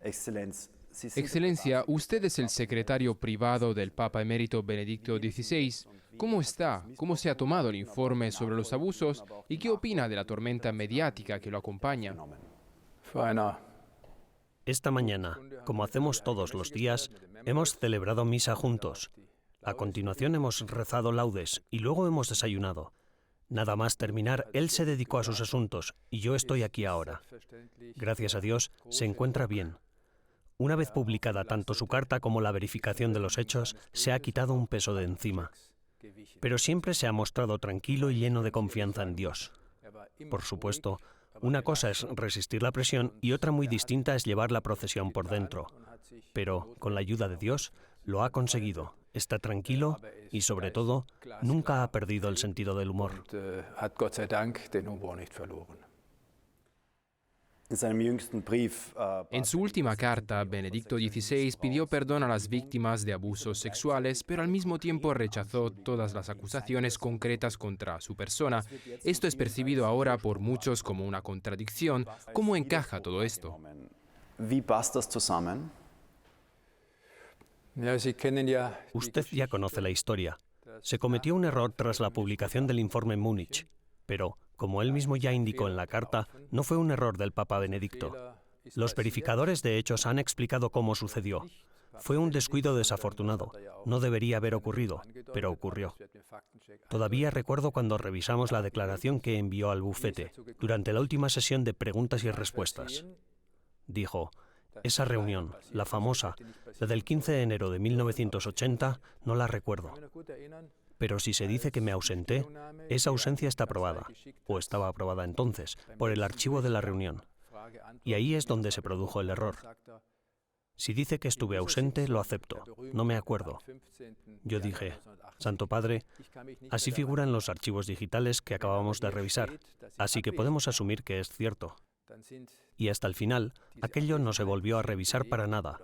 Excelencia, usted es el secretario privado del Papa Emérito Benedicto XVI. ¿Cómo está? ¿Cómo se ha tomado el informe sobre los abusos? ¿Y qué opina de la tormenta mediática que lo acompaña? Esta mañana, como hacemos todos los días, hemos celebrado misa juntos. A continuación hemos rezado laudes y luego hemos desayunado. Nada más terminar, él se dedicó a sus asuntos y yo estoy aquí ahora. Gracias a Dios, se encuentra bien. Una vez publicada tanto su carta como la verificación de los hechos, se ha quitado un peso de encima. Pero siempre se ha mostrado tranquilo y lleno de confianza en Dios. Por supuesto, una cosa es resistir la presión y otra muy distinta es llevar la procesión por dentro. Pero, con la ayuda de Dios, lo ha conseguido. Está tranquilo y, sobre todo, nunca ha perdido el sentido del humor. En su última carta, Benedicto XVI pidió perdón a las víctimas de abusos sexuales, pero al mismo tiempo rechazó todas las acusaciones concretas contra su persona. Esto es percibido ahora por muchos como una contradicción. ¿Cómo encaja todo esto? Usted ya conoce la historia. Se cometió un error tras la publicación del informe Múnich, pero, como él mismo ya indicó en la carta, no fue un error del Papa Benedicto. Los verificadores de hechos han explicado cómo sucedió. Fue un descuido desafortunado. No debería haber ocurrido, pero ocurrió. Todavía recuerdo cuando revisamos la declaración que envió al bufete, durante la última sesión de preguntas y respuestas. Dijo: esa reunión, la famosa, la del 15 de enero de 1980, no la recuerdo. Pero si se dice que me ausenté, esa ausencia está aprobada, o estaba aprobada entonces, por el archivo de la reunión. Y ahí es donde se produjo el error. Si dice que estuve ausente, lo acepto. No me acuerdo. Yo dije: Santo Padre, así figuran los archivos digitales que acabamos de revisar, así que podemos asumir que es cierto. Y hasta el final, aquello no se volvió a revisar para nada.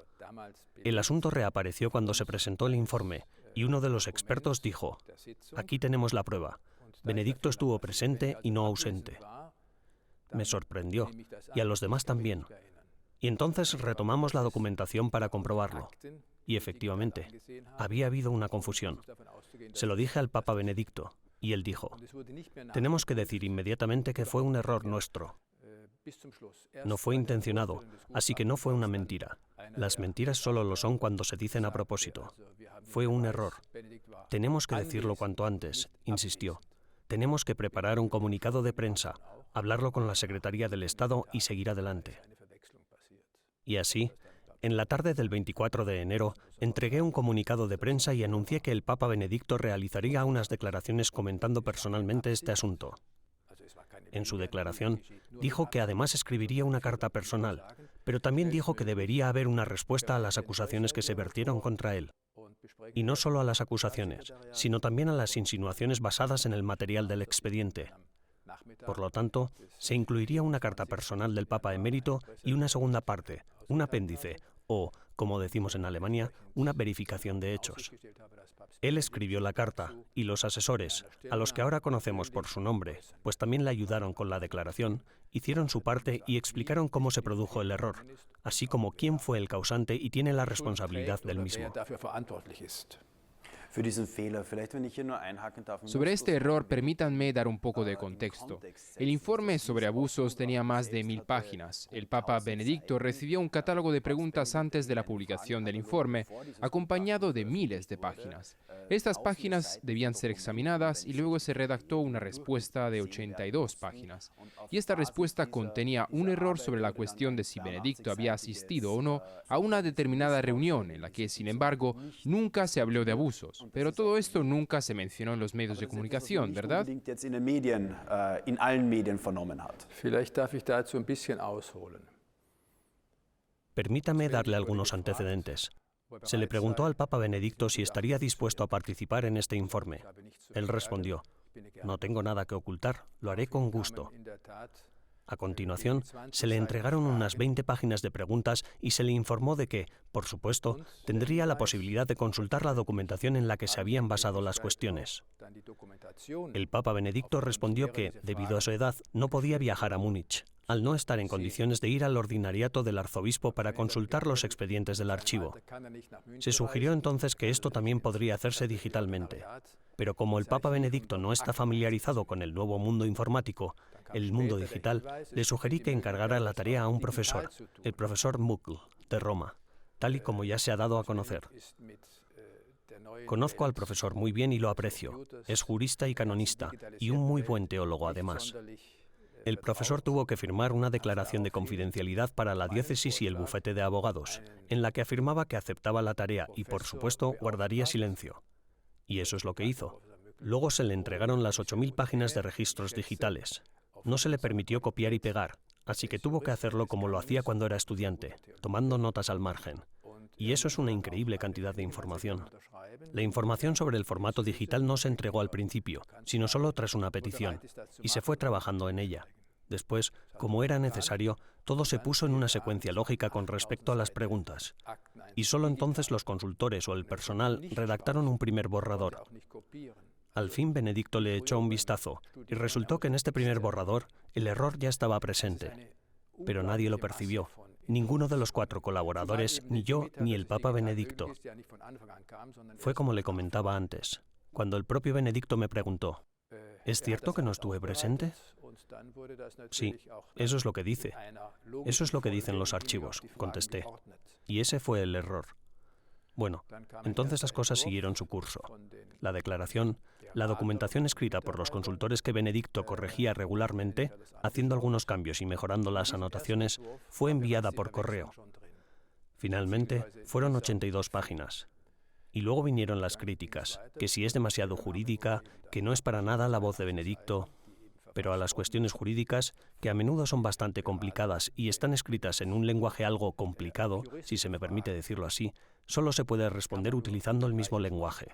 El asunto reapareció cuando se presentó el informe, y uno de los expertos dijo: aquí tenemos la prueba. Benedicto estuvo presente y no ausente. Me sorprendió, y a los demás también. Y entonces retomamos la documentación para comprobarlo. Y efectivamente, había habido una confusión. Se lo dije al Papa Benedicto, y él dijo: tenemos que decir inmediatamente que fue un error nuestro. No fue intencionado, así que no fue una mentira. Las mentiras solo lo son cuando se dicen a propósito. Fue un error. Tenemos que decirlo cuanto antes, insistió. Tenemos que preparar un comunicado de prensa, hablarlo con la Secretaría del Estado y seguir adelante. Y así, en la tarde del 24 de enero, entregué un comunicado de prensa y anuncié que el Papa Benedicto realizaría unas declaraciones comentando personalmente este asunto. En su declaración, dijo que además escribiría una carta personal, pero también dijo que debería haber una respuesta a las acusaciones que se vertieron contra él. Y no solo a las acusaciones, sino también a las insinuaciones basadas en el material del expediente. Por lo tanto, se incluiría una carta personal del Papa Emérito y una segunda parte, un apéndice, o, como decimos en Alemania, una verificación de hechos. Él escribió la carta, y los asesores, a los que ahora conocemos por su nombre, pues también le ayudaron con la declaración, hicieron su parte y explicaron cómo se produjo el error, así como quién fue el causante y tiene la responsabilidad del mismo. Sobre este error, permítanme dar un poco de contexto. El informe sobre abusos tenía más de 1000 páginas. El Papa Benedicto recibió un catálogo de preguntas antes de la publicación del informe, acompañado de miles de páginas. Estas páginas debían ser examinadas y luego se redactó una respuesta de 82 páginas. Y esta respuesta contenía un error sobre la cuestión de si Benedicto había asistido o no a una determinada reunión en la que, sin embargo, nunca se habló de abusos. Pero todo esto nunca se mencionó en los medios de comunicación, ¿verdad? Permítame darle algunos antecedentes. Se le preguntó al Papa Benedicto si estaría dispuesto a participar en este informe. Él respondió: no tengo nada que ocultar, lo haré con gusto. A continuación, se le entregaron unas 20 páginas de preguntas y se le informó de que, por supuesto, tendría la posibilidad de consultar la documentación en la que se habían basado las cuestiones. El Papa Benedicto respondió que, debido a su edad, no podía viajar a Múnich. al no estar en condiciones de ir al ordinariato del arzobispo para consultar los expedientes del archivo. Se sugirió entonces que esto también podría hacerse digitalmente, pero como el Papa Benedicto no está familiarizado con el nuevo mundo informático, el mundo digital, le sugerí que encargara la tarea a un profesor, el profesor Muckl, de Roma, tal y como ya se ha dado a conocer. Conozco al profesor muy bien y lo aprecio. Es jurista y canonista, y un muy buen teólogo además. El profesor tuvo que firmar una declaración de confidencialidad para la diócesis y el bufete de abogados, en la que afirmaba que aceptaba la tarea y, por supuesto, guardaría silencio. Y eso es lo que hizo. Luego se le entregaron las 8.000 páginas de registros digitales. No se le permitió copiar y pegar, así que tuvo que hacerlo como lo hacía cuando era estudiante, tomando notas al margen. Y eso es una increíble cantidad de información. La información sobre el formato digital no se entregó al principio, sino solo tras una petición, y se fue trabajando en ella. Después, como era necesario, todo se puso en una secuencia lógica con respecto a las preguntas. Y solo entonces los consultores o el personal redactaron un primer borrador. Al fin Benedicto le echó un vistazo, y resultó que en este primer borrador el error ya estaba presente. Pero nadie lo percibió. Ninguno de los 4 colaboradores, ni yo, ni el Papa Benedicto. Fue como le comentaba antes, cuando el propio Benedicto me preguntó, ¿es cierto que no estuve presente? Sí, eso es lo que dice. Eso es lo que dicen los archivos, contesté. Y ese fue el error. Bueno, entonces las cosas siguieron su curso. La declaración, la documentación escrita por los consultores que Benedicto corregía regularmente, haciendo algunos cambios y mejorando las anotaciones, fue enviada por correo. Finalmente, fueron 82 páginas. Y luego vinieron las críticas, que si es demasiado jurídica, que no es para nada la voz de Benedicto. Pero a las cuestiones jurídicas, que a menudo son bastante complicadas y están escritas en un lenguaje algo complicado, si se me permite decirlo así, solo se puede responder utilizando el mismo lenguaje.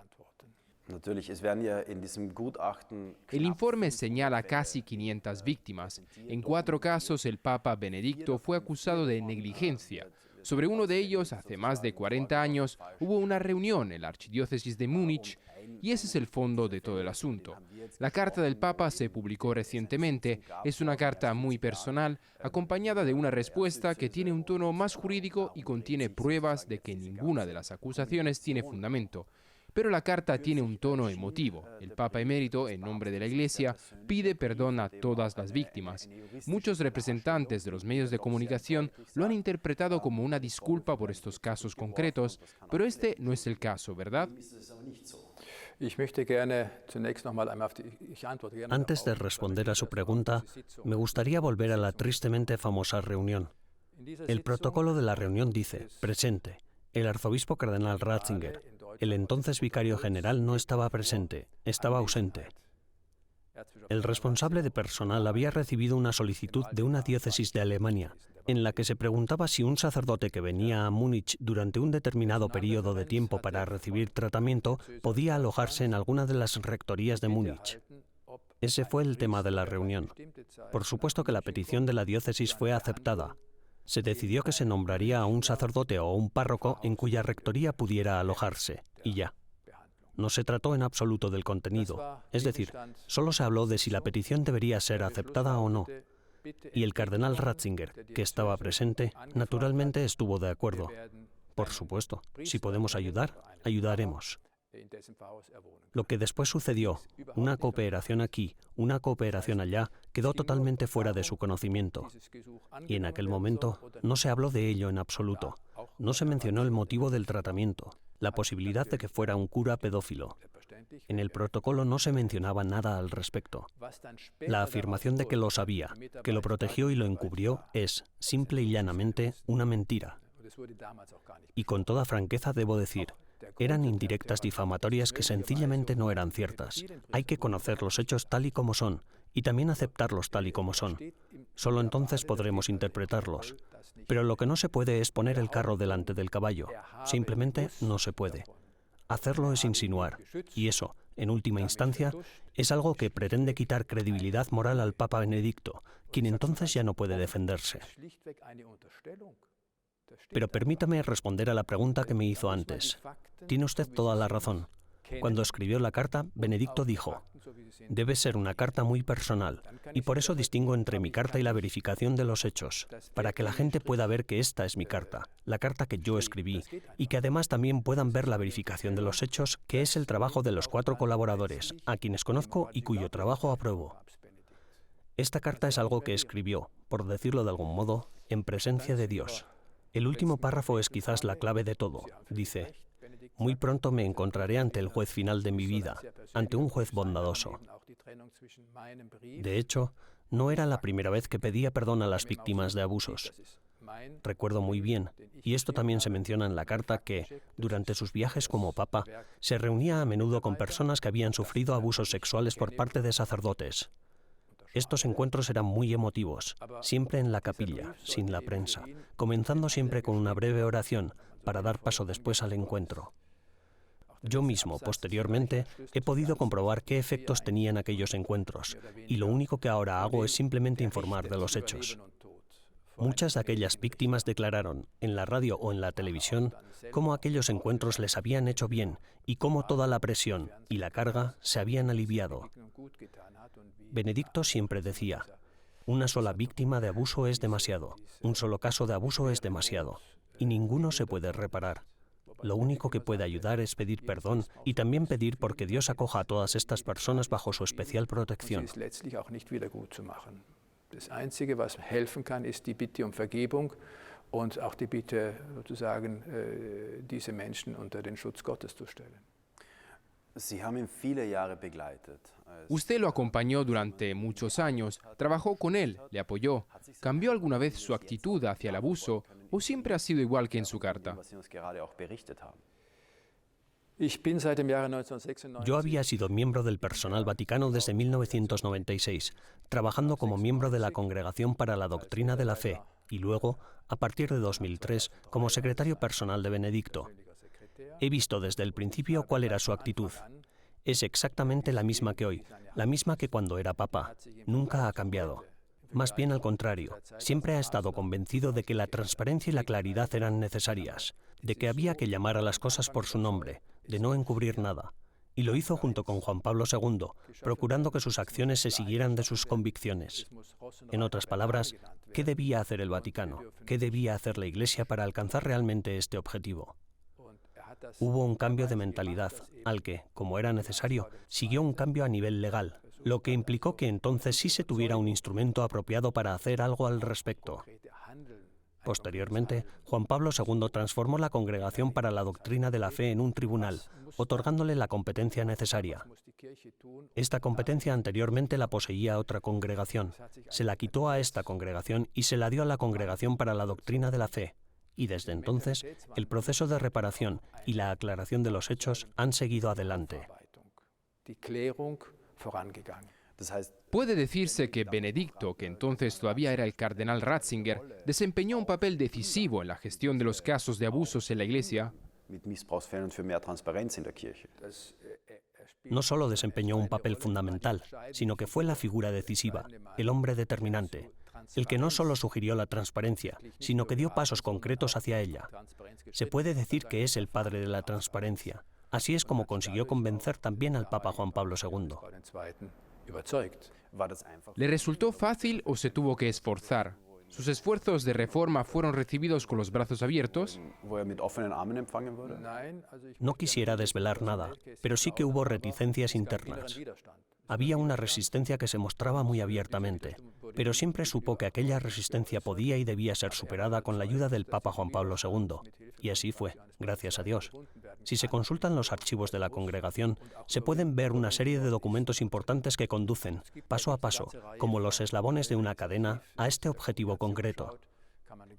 El informe señala casi 500 víctimas. En 4 casos, el Papa Benedicto fue acusado de negligencia. Sobre uno de ellos, hace más de 40 años, hubo una reunión en la Archidiócesis de Múnich, y ese es el fondo de todo el asunto. La carta del Papa se publicó recientemente. Es una carta muy personal, acompañada de una respuesta que tiene un tono más jurídico y contiene pruebas de que ninguna de las acusaciones tiene fundamento. Pero la carta tiene un tono emotivo. El Papa emérito, en nombre de la Iglesia, pide perdón a todas las víctimas. Muchos representantes de los medios de comunicación lo han interpretado como una disculpa por estos casos concretos, pero este no es el caso, ¿verdad? Antes de responder a su pregunta, me gustaría volver a la tristemente famosa reunión. El protocolo de la reunión dice, presente, el arzobispo cardenal Ratzinger. El entonces vicario general no estaba presente, estaba ausente. El responsable de personal había recibido una solicitud de una diócesis de Alemania, en la que se preguntaba si un sacerdote que venía a Múnich durante un determinado periodo de tiempo para recibir tratamiento podía alojarse en alguna de las rectorías de Múnich. Ese fue el tema de la reunión. Por supuesto que la petición de la diócesis fue aceptada. Se decidió que se nombraría a un sacerdote o un párroco en cuya rectoría pudiera alojarse, y ya. No se trató en absoluto del contenido, es decir, solo se habló de si la petición debería ser aceptada o no. Y el cardenal Ratzinger, que estaba presente, naturalmente estuvo de acuerdo. Por supuesto, si podemos ayudar, ayudaremos. Lo que después sucedió, una cooperación aquí, una cooperación allá, quedó totalmente fuera de su conocimiento. Y en aquel momento no se habló de ello en absoluto. No se mencionó el motivo del tratamiento, la posibilidad de que fuera un cura pedófilo. En el protocolo no se mencionaba nada al respecto. La afirmación de que lo sabía, que lo protegió y lo encubrió, es, simple y llanamente, una mentira. Y con toda franqueza debo decir, eran indirectas difamatorias que sencillamente no eran ciertas. Hay que conocer los hechos tal y como son, y también aceptarlos tal y como son. Solo entonces podremos interpretarlos. Pero lo que no se puede es poner el carro delante del caballo. Simplemente no se puede. Hacerlo es insinuar, y eso, en última instancia, es algo que pretende quitar credibilidad moral al Papa Benedicto, quien entonces ya no puede defenderse. Pero permítame responder a la pregunta que me hizo antes. Tiene usted toda la razón. Cuando escribió la carta, Benedicto dijo: «Debe ser una carta muy personal, y por eso distingo entre mi carta y la verificación de los hechos, para que la gente pueda ver que esta es mi carta, la carta que yo escribí, y que además también puedan ver la verificación de los hechos, que es el trabajo de los 4 colaboradores, a quienes conozco y cuyo trabajo apruebo». Esta carta es algo que escribió, por decirlo de algún modo, en presencia de Dios. El último párrafo es quizás la clave de todo. Dice: «Muy pronto me encontraré ante el juez final de mi vida, ante un juez bondadoso». De hecho, no era la primera vez que pedía perdón a las víctimas de abusos. Recuerdo muy bien, y esto también se menciona en la carta, que, durante sus viajes como papa, se reunía a menudo con personas que habían sufrido abusos sexuales por parte de sacerdotes. Estos encuentros eran muy emotivos, siempre en la capilla, sin la prensa, comenzando siempre con una breve oración para dar paso después al encuentro. Yo mismo, posteriormente, he podido comprobar qué efectos tenían aquellos encuentros, y lo único que ahora hago es simplemente informar de los hechos. Muchas de aquellas víctimas declararon, en la radio o en la televisión, cómo aquellos encuentros les habían hecho bien y cómo toda la presión y la carga se habían aliviado. Benedicto siempre decía: «Una sola víctima de abuso es demasiado, un solo caso de abuso es demasiado, y ninguno se puede reparar. Lo único que puede ayudar es pedir perdón y también pedir porque Dios acoja a todas estas personas bajo su especial protección». Das Einzige, was helfen kann, ist die Bitte Vergebung und auch die Bitte, sozusagen, diese Menschen unter den Schutz Gottes zu stellen. Usted lo acompañó durante muchos años, trabajó con él, le apoyó. ¿Cambió alguna vez su actitud hacia el abuso o siempre ha sido igual que en su carta? Yo había sido miembro del personal vaticano desde 1996, trabajando como miembro de la Congregación para la Doctrina de la Fe y luego, a partir de 2003, como secretario personal de Benedicto. He visto desde el principio cuál era su actitud. Es exactamente la misma que hoy, la misma que cuando era papa. Nunca ha cambiado. Más bien al contrario, siempre ha estado convencido de que la transparencia y la claridad eran necesarias, de que había que llamar a las cosas por su nombre, de no encubrir nada. Y lo hizo junto con Juan Pablo II, procurando que sus acciones se siguieran de sus convicciones. En otras palabras, ¿qué debía hacer el Vaticano? ¿Qué debía hacer la Iglesia para alcanzar realmente este objetivo? Hubo un cambio de mentalidad, al que, como era necesario, siguió un cambio a nivel legal, lo que implicó que entonces sí se tuviera un instrumento apropiado para hacer algo al respecto. Posteriormente, Juan Pablo II transformó la Congregación para la Doctrina de la Fe en un tribunal, otorgándole la competencia necesaria. Esta competencia anteriormente la poseía otra congregación. Se la quitó a esta congregación y se la dio a la Congregación para la Doctrina de la Fe. Y desde entonces, el proceso de reparación y la aclaración de los hechos han seguido adelante. Puede decirse que Benedicto, que entonces todavía era el cardenal Ratzinger, desempeñó un papel decisivo en la gestión de los casos de abusos en la Iglesia. No solo desempeñó un papel fundamental, sino que fue la figura decisiva, el hombre determinante, el que no solo sugirió la transparencia, sino que dio pasos concretos hacia ella. Se puede decir que es el padre de la transparencia. Así es como consiguió convencer también al Papa Juan Pablo II. ¿Le resultó fácil o se tuvo que esforzar? ¿Sus esfuerzos de reforma fueron recibidos con los brazos abiertos? No quisiera desvelar nada, pero sí que hubo reticencias internas. Había una resistencia que se mostraba muy abiertamente, pero siempre supo que aquella resistencia podía y debía ser superada con la ayuda del Papa Juan Pablo II. Y así fue, gracias a Dios. Si se consultan los archivos de la congregación, se pueden ver una serie de documentos importantes que conducen, paso a paso, como los eslabones de una cadena, a este objetivo concreto.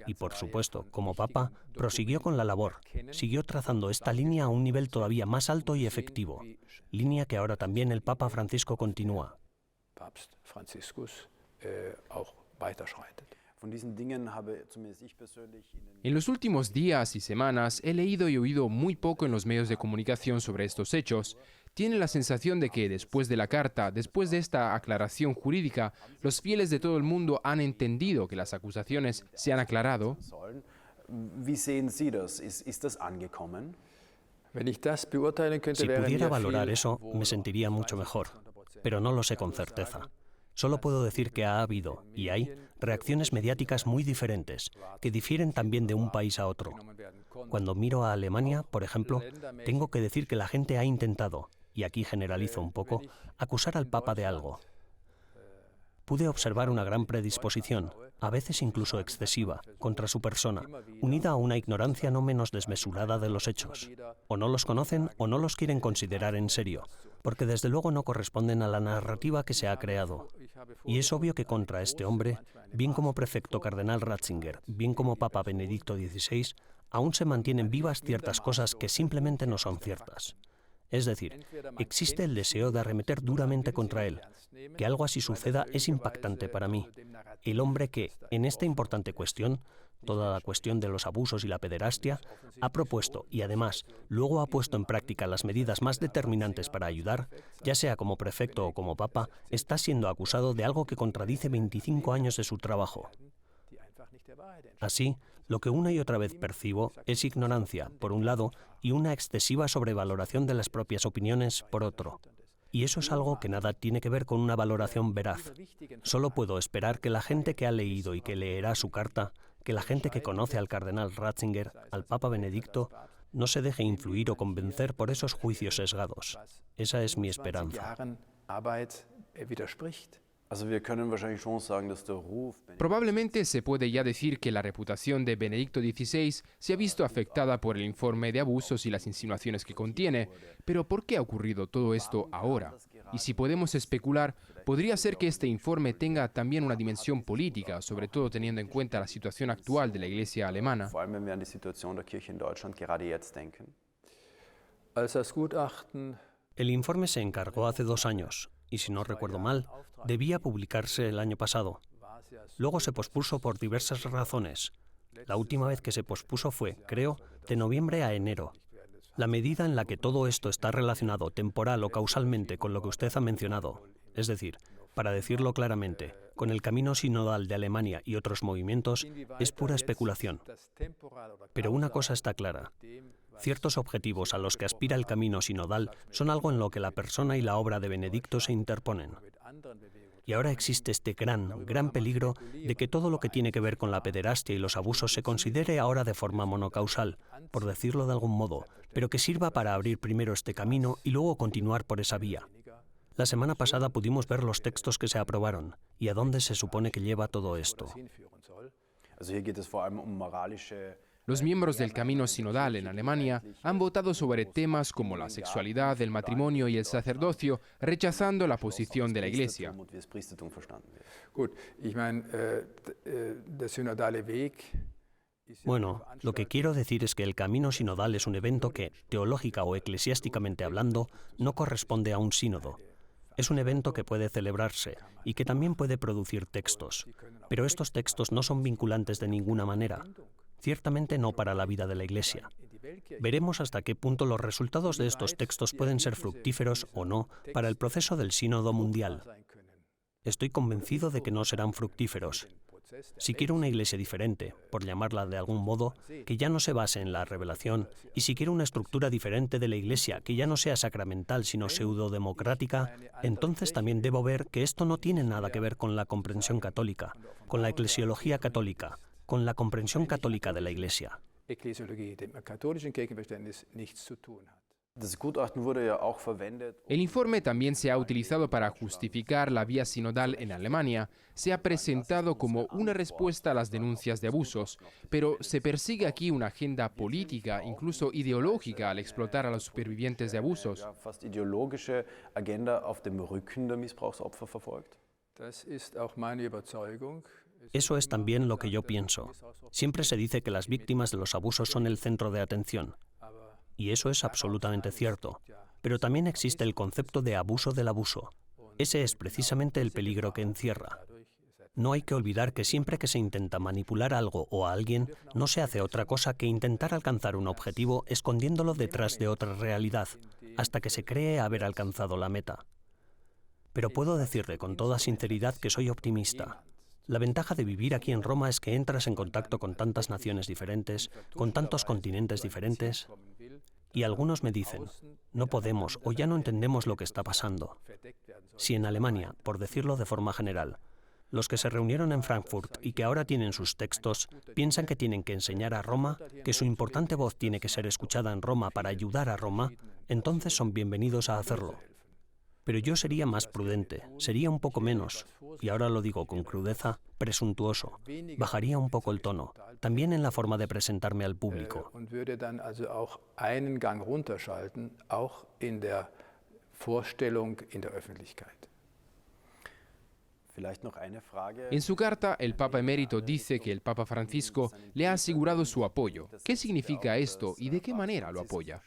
Y por supuesto, como Papa, prosiguió con la labor, siguió trazando esta línea a un nivel todavía más alto y efectivo, línea que ahora también el Papa Francisco continúa. En los últimos días y semanas he leído y oído muy poco en los medios de comunicación sobre estos hechos. ¿Tiene la sensación de que después de la carta, después de esta aclaración jurídica, los fieles de todo el mundo han entendido que las acusaciones se han aclarado? Si pudiera valorar eso, me sentiría mucho mejor, pero no lo sé con certeza. Solo puedo decir que ha habido, y hay, reacciones mediáticas muy diferentes, que difieren también de un país a otro. Cuando miro a Alemania, por ejemplo, tengo que decir que la gente ha intentado, y aquí generalizo un poco, acusar al Papa de algo. Pude observar una gran predisposición, a veces incluso excesiva, contra su persona, unida a una ignorancia no menos desmesurada de los hechos. O no los conocen o no los quieren considerar en serio, porque desde luego no corresponden a la narrativa que se ha creado. Y es obvio que contra este hombre, bien como prefecto cardenal Ratzinger, bien como Papa Benedicto XVI, aún se mantienen vivas ciertas cosas que simplemente no son ciertas. Es decir, existe el deseo de arremeter duramente contra él. Que algo así suceda es impactante para mí. El hombre que, en esta importante cuestión, toda la cuestión de los abusos y la pederastia, ha propuesto y además luego ha puesto en práctica las medidas más determinantes para ayudar, ya sea como prefecto o como papa, está siendo acusado de algo que contradice 25 años de su trabajo. Así, lo que una y otra vez percibo es ignorancia, por un lado, y una excesiva sobrevaloración de las propias opiniones, por otro. Y eso es algo que nada tiene que ver con una valoración veraz. Solo puedo esperar que la gente que ha leído y que leerá su carta, que la gente que conoce al cardenal Ratzinger, al Papa Benedicto, no se deje influir o convencer por esos juicios sesgados. Esa es mi esperanza. Probablemente se puede ya decir que la reputación de Benedicto XVI se ha visto afectada por el informe de abusos y las insinuaciones que contiene, pero ¿por qué ha ocurrido todo esto ahora? Y si podemos especular, podría ser que este informe tenga también una dimensión política, sobre todo teniendo en cuenta la situación actual de la Iglesia alemana. El informe se encargó hace 2 años, y si no recuerdo mal, debía publicarse el año pasado. Luego se pospuso por diversas razones. La última vez que se pospuso fue, creo, de noviembre a enero. La medida en la que todo esto está relacionado temporal o causalmente con lo que usted ha mencionado, es decir, para decirlo claramente, con el camino sinodal de Alemania y otros movimientos, es pura especulación. Pero una cosa está clara. Ciertos objetivos a los que aspira el camino sinodal son algo en lo que la persona y la obra de Benedicto se interponen. Y ahora existe este gran peligro de que todo lo que tiene que ver con la pederastia y los abusos se considere ahora de forma monocausal, por decirlo de algún modo, pero que sirva para abrir primero este camino y luego continuar por esa vía. La semana pasada pudimos ver los textos que se aprobaron y a dónde se supone que lleva todo esto. Los miembros del Camino Sinodal en Alemania han votado sobre temas como la sexualidad, el matrimonio y el sacerdocio, rechazando la posición de la Iglesia. Bueno, lo que quiero decir es que el Camino Sinodal es un evento que, teológica o eclesiásticamente hablando, no corresponde a un sínodo. Es un evento que puede celebrarse y que también puede producir textos, pero estos textos no son vinculantes de ninguna manera. Ciertamente no para la vida de la Iglesia. Veremos hasta qué punto los resultados de estos textos pueden ser fructíferos o no para el proceso del Sínodo Mundial. Estoy convencido de que no serán fructíferos. Si quiero una Iglesia diferente, por llamarla de algún modo, que ya no se base en la revelación, y si quiero una estructura diferente de la Iglesia, que ya no sea sacramental sino pseudo-democrática, entonces también debo ver que esto no tiene nada que ver con la comprensión católica, con la eclesiología católica, con la comprensión católica de la Iglesia. El informe también se ha utilizado para justificar la vía sinodal en Alemania. Se ha presentado como una respuesta a las denuncias de abusos, pero se persigue aquí una agenda política, incluso ideológica, al explotar a los supervivientes de abusos. Eso es también lo que yo pienso. Siempre se dice que las víctimas de los abusos son el centro de atención. Y eso es absolutamente cierto. Pero también existe el concepto de abuso del abuso. Ese es precisamente el peligro que encierra. No hay que olvidar que siempre que se intenta manipular algo o a alguien, no se hace otra cosa que intentar alcanzar un objetivo escondiéndolo detrás de otra realidad, hasta que se cree haber alcanzado la meta. Pero puedo decirle con toda sinceridad que soy optimista. La ventaja de vivir aquí en Roma es que entras en contacto con tantas naciones diferentes, con tantos continentes diferentes, Y algunos me dicen, no podemos o ya no entendemos lo que está pasando. Si en Alemania, por decirlo de forma general, los que se reunieron en Frankfurt y que ahora tienen sus textos piensan que tienen que enseñar a Roma, que su importante voz tiene que ser escuchada en Roma para ayudar a Roma, entonces son bienvenidos a hacerlo. Pero yo sería más prudente, sería un poco menos, y ahora lo digo con crudeza, presuntuoso. Bajaría un poco el tono, también en la forma de presentarme al público. Und würde dann also auch einen Gang runterschalten, auch in der Vorstellung in der Öffentlichkeit. En su carta, el Papa Emérito dice que el Papa Francisco le ha asegurado su apoyo. ¿Qué significa esto y de qué manera lo apoya?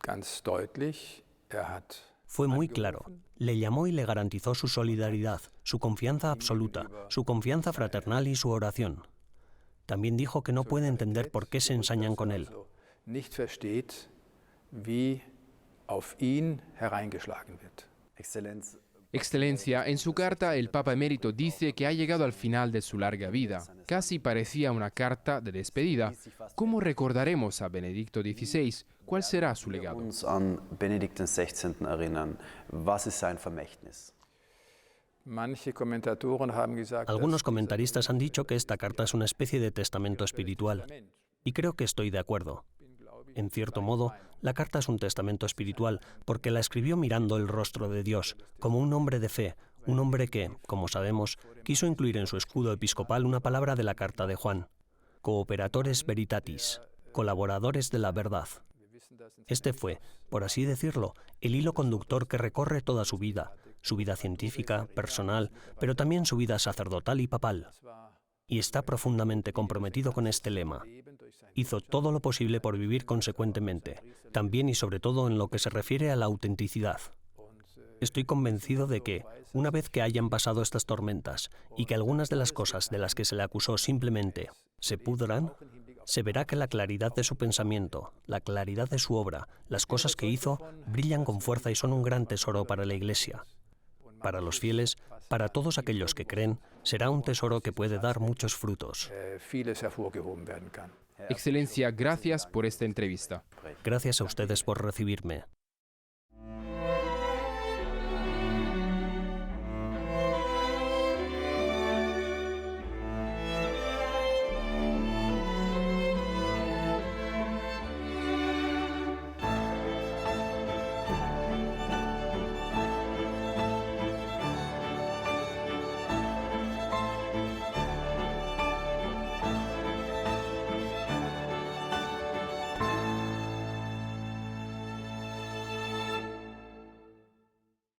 Ganz deutlich, hat Fue muy claro. Le llamó y le garantizó su solidaridad, su confianza absoluta, su confianza fraternal y su oración. También dijo que no puede entender por qué se ensañan con él. nicht versteht, wie auf ihn hereingeschlagen wird. Excelencia, en su carta el Papa Emérito dice que ha llegado al final de su larga vida. Casi parecía una carta de despedida. ¿Cómo recordaremos a Benedicto XVI? ¿Cuál será su legado? Uns an Benedikt XVI. Erinnern. Was ist sein Vermächtnis? Manche Kommentatoren haben gesagt, Algunos comentaristas han dicho que esta carta es una especie de testamento espiritual, y creo que estoy de acuerdo. En cierto modo, la carta es un testamento espiritual porque la escribió mirando el rostro de Dios, como un hombre de fe, un hombre que, como sabemos, quiso incluir en su escudo episcopal una palabra de la carta de Juan: cooperatores veritatis, colaboradores de la verdad. Este fue, por así decirlo, el hilo conductor que recorre toda su vida científica, personal, pero también su vida sacerdotal y papal. Y está profundamente comprometido con este lema. Hizo todo lo posible por vivir consecuentemente, también y sobre todo en lo que se refiere a la autenticidad. Estoy convencido de que, una vez que hayan pasado estas tormentas y que algunas de las cosas de las que se le acusó simplemente se pudran, se verá que la claridad de su pensamiento, la claridad de su obra, las cosas que hizo, brillan con fuerza y son un gran tesoro para la Iglesia. Para los fieles, para todos aquellos que creen, será un tesoro que puede dar muchos frutos. vieles hervorgehoben werden kann. Excelencia, gracias por esta entrevista. Gracias a ustedes por recibirme.